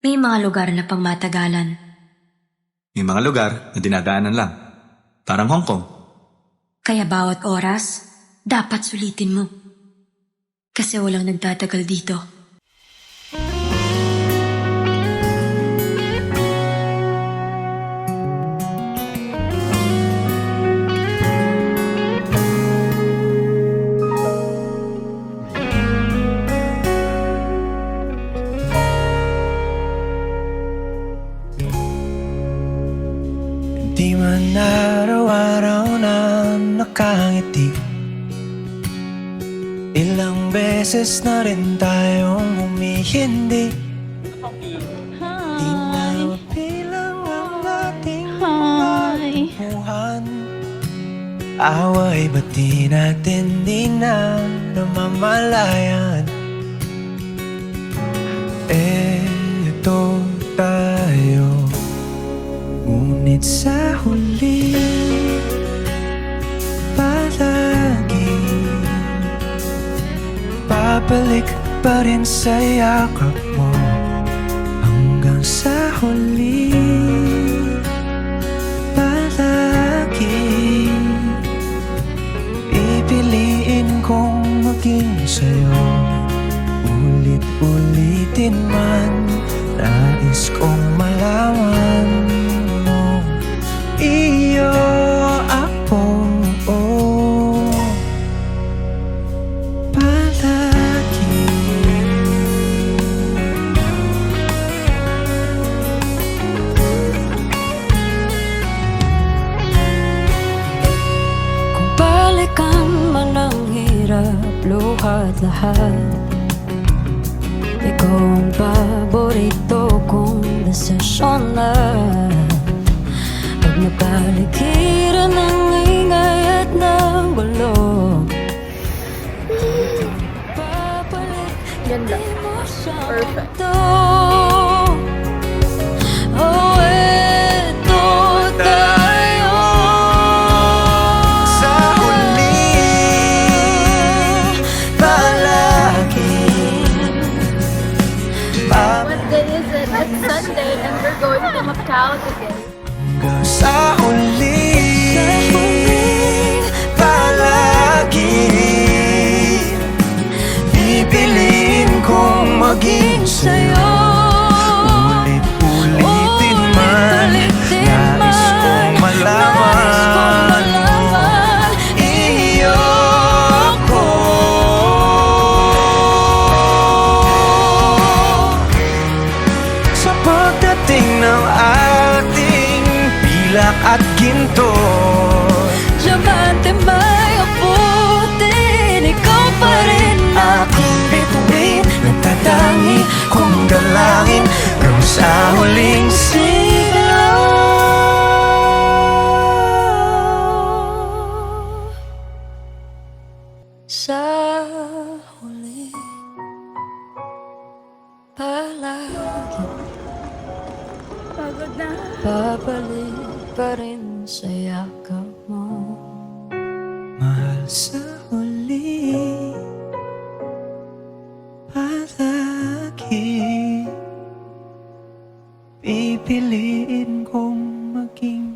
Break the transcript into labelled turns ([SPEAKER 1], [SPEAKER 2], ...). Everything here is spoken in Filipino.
[SPEAKER 1] May mga lugar na pangmatagalan.
[SPEAKER 2] May mga lugar na dinadaanan lang. Parang Hong Kong.
[SPEAKER 1] Kaya bawat oras, dapat sulitin mo. Kasi walang nagtatagal dito.
[SPEAKER 3] Di man araw-araw na nakangiti, ilang beses na rin tayong humihindi. Di na mapilang ang ating mga buhan. Away ba't di natin di na namamalayan? Eto tayo, ngunit sa huli palagi babalik pa rin sa yakap mo. Hanggang sa huli palagi pipiliin kong maging sa'yo. Ulit-ulitin man, nais kong malaman mo, iyo ako, palagi.
[SPEAKER 4] Kung balikan man ang hirap, luhat lahat, ikaw ang paborito kong desisyon na. Pag napaligiran ng ingay at ng gulo, babalik,
[SPEAKER 5] Ganda.
[SPEAKER 4] di mo siya
[SPEAKER 5] Perfect.
[SPEAKER 4] ito. Oh, eto tayo.
[SPEAKER 3] Sa huli palagi
[SPEAKER 5] What day is it? It's Sunday and we're going to Macau today.
[SPEAKER 3] hanggang sa huli palagi pipiliin kong maging sa'yo. Ulit-ulitin man, nais kong malaman mo, iyo ako. Sa pagdating ng ating pilak at ginto,
[SPEAKER 4] Diamante may abutin, ikaw pa rin
[SPEAKER 3] aking bituin, nagtatangi kong dalangin hanggang sa huling sigaw.
[SPEAKER 4] Sa huli palagi
[SPEAKER 5] Pagod na.
[SPEAKER 4] babalik pa rin sa yakap mo.
[SPEAKER 3] Mahal sa huli palagi pipiliin kong maging